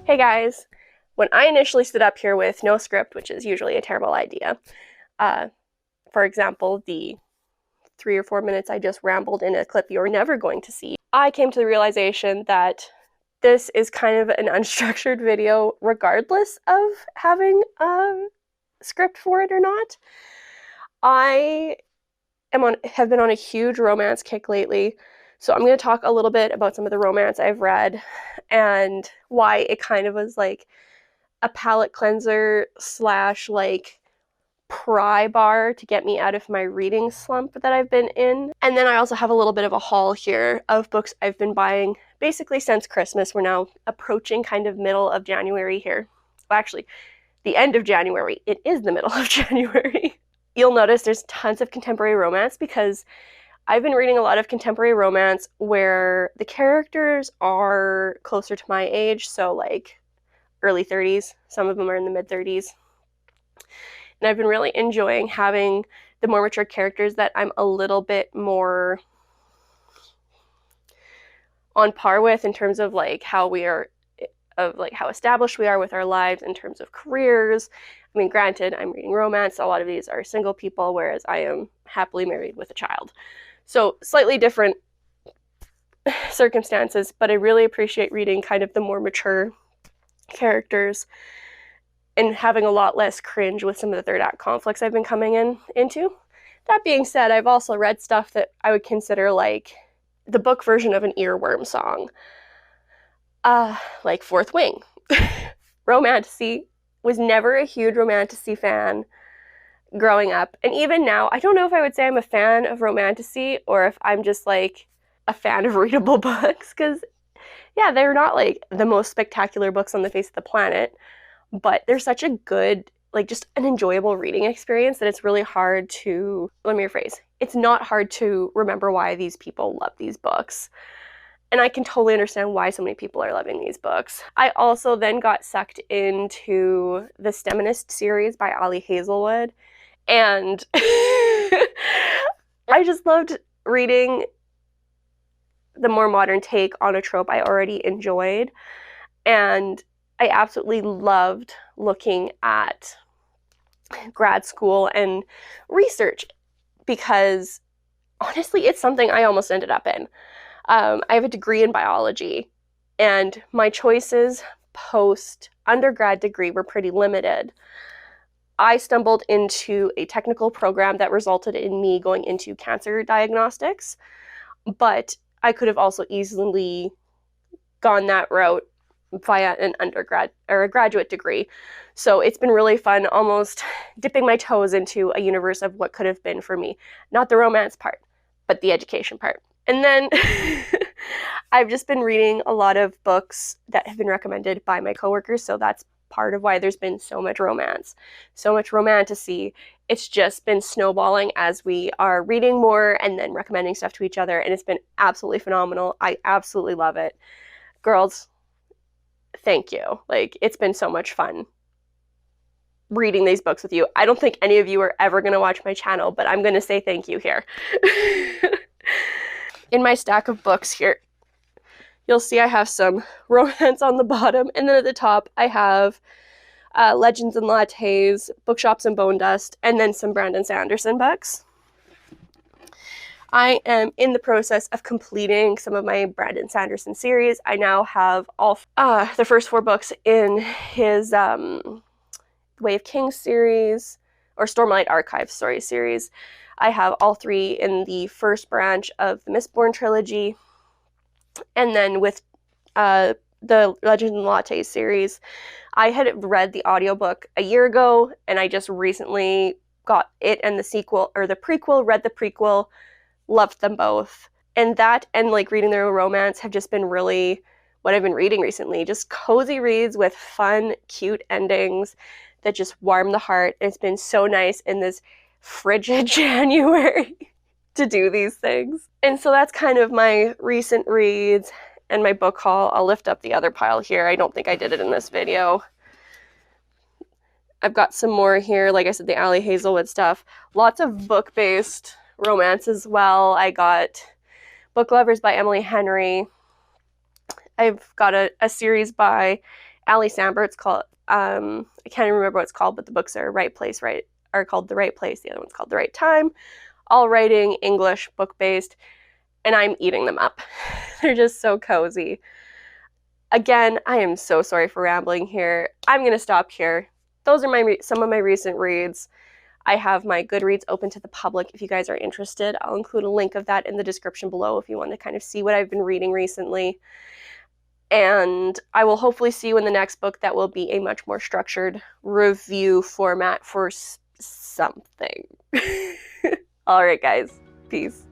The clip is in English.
Hey guys, when I initially stood up here with no script, which is usually a terrible idea, for example, the 3 or 4 minutes I just rambled in a clip you're never going to see, I came to the realization that this is kind of an unstructured video regardless of having a script for it or not. I have been on a huge romance kick lately, so I'm going to talk a little bit about some of the romance I've read and why it kind of was like a palate cleanser / like pry bar to get me out of my reading slump that I've been in. And then I also have a little bit of a haul here of books I've been buying basically since Christmas. We're now approaching kind of middle of January here. Well, actually, the end of January. It is the middle of January. You'll notice there's tons of contemporary romance because I've been reading a lot of contemporary romance where the characters are closer to my age, so like early 30s. Some of them are in the mid 30s. And I've been really enjoying having the more mature characters that I'm a little bit more on par with in terms of like how established we are with our lives in terms of careers. I mean, granted, I'm reading romance. A lot of these are single people, whereas I am happily married with a child. So slightly different circumstances, but I really appreciate reading kind of the more mature characters and having a lot less cringe with some of the third act conflicts I've been coming into. That being said, I've also read stuff that I would consider like the book version of an earworm song. Like Fourth Wing. Romantasy. Was never a huge Romantasy fan growing up. And even now, I don't know if I would say I'm a fan of Romantasy or if I'm just like a fan of readable books, because yeah, they're not like the most spectacular books on the face of the planet, but they're such a good, like just an enjoyable reading experience that it's really hard to, let me rephrase, it's not hard to remember why these people love these books. And I can totally understand why so many people are loving these books. I also then got sucked into the STEMinist series by Ali Hazelwood. And I just loved reading the more modern take on a trope I already enjoyed. And I absolutely loved looking at grad school and research because honestly, it's something I almost ended up in. I have a degree in biology, and my choices post-undergrad degree were pretty limited. I stumbled into a technical program that resulted in me going into cancer diagnostics, but I could have also easily gone that route via an undergrad or a graduate degree. So it's been really fun almost dipping my toes into a universe of what could have been for me. Not the romance part, but the education part. And then I've just been reading a lot of books that have been recommended by my coworkers, so that's part of why there's been so much romance, so much romantasy. It's just been snowballing as we are reading more and then recommending stuff to each other, and it's been absolutely phenomenal. I absolutely love it. Girls, thank you. Like, it's been so much fun reading these books with you. I don't think any of you are ever going to watch my channel, but I'm going to say thank you here. In my stack of books here, you'll see I have some romance on the bottom, and then at the top I have Legends and Lattes, Bookshops and Bone Dust, and then some Brandon Sanderson books. I am in the process of completing some of my Brandon Sanderson series. I now have all the first 4 books in his Way of Kings series, or Stormlight Archives, series. I have all 3 in the first branch of the Mistborn trilogy. And then with the Legends and Lattes series, I had read the audiobook a year ago, and I just recently got it and the sequel, or the prequel, read the prequel, loved them both. And that and like reading their romance have just been really what I've been reading recently. Just cozy reads with fun, cute endings that just warm the heart. And it's been so nice in this frigid January to do these things. And so that's kind of my recent reads and my book haul. I'll lift up the other pile here. I don't think I did it in this video. I've got some more here, like I said, the Ali Hazelwood stuff. Lots of book-based romance as well. I got Book Lovers by Emily Henry. I've got a series by Ali Samber. It's called, I can't even remember what it's called, but the books are are called The Right Place. The other one's called The Right Time. All writing, English, book-based, and I'm eating them up. They're just so cozy. Again, I am so sorry for rambling here. I'm going to stop here. Those are some of my recent reads. I have my Goodreads open to the public if you guys are interested. I'll include a link of that in the description below if you want to kind of see what I've been reading recently. And I will hopefully see you in the next book that will be a much more structured review format for something. All right, guys. Peace.